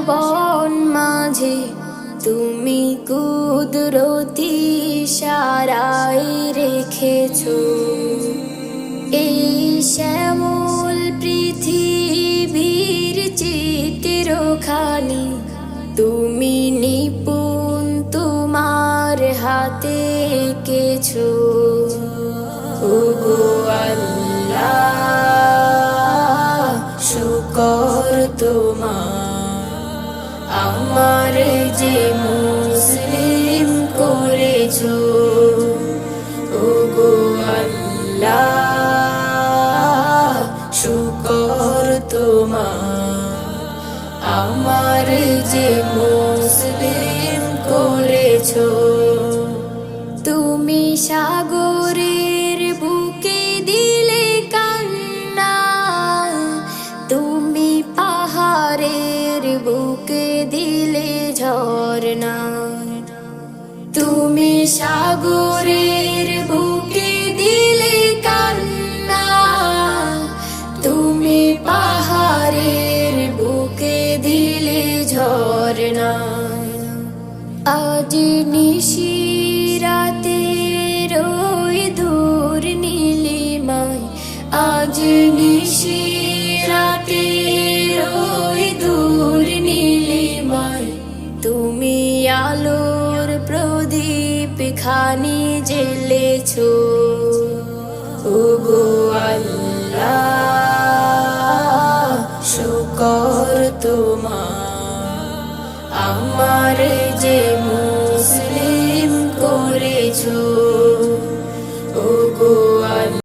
বন মাঝে তুমি কুদরতি ইশারায় রেখেছো এই শ্যামল পৃথিবীর চিত্রখানি তুমি নিপুণ তোমার হাতে এঁকেছো। ওগো আল্লাহ শুকর তোমার আমার যে মুসলিম করেছো। ওগো আল্লাহ শুকর তোমার আমার যে মুসলিম করেছো। তুমি সাগরের বুকে দিলে কান্না তুমি পাহাড়ের বুকে দিলে ঝরনা তুমি সাগরের বুকে দিলে কান্না তুমি পাহাড়ের বুকে দিলে ঝরনা। আজ নিশিরাতে রই দূর নীলিমায় আজ নিশিরাতে রই দূর নীলিমায় তুমি আলোর প্রদীপ খানি জ্বেলেছো। ওগো আল্লাহ শুকর তোমার আমার যে মুসলিম করেছো।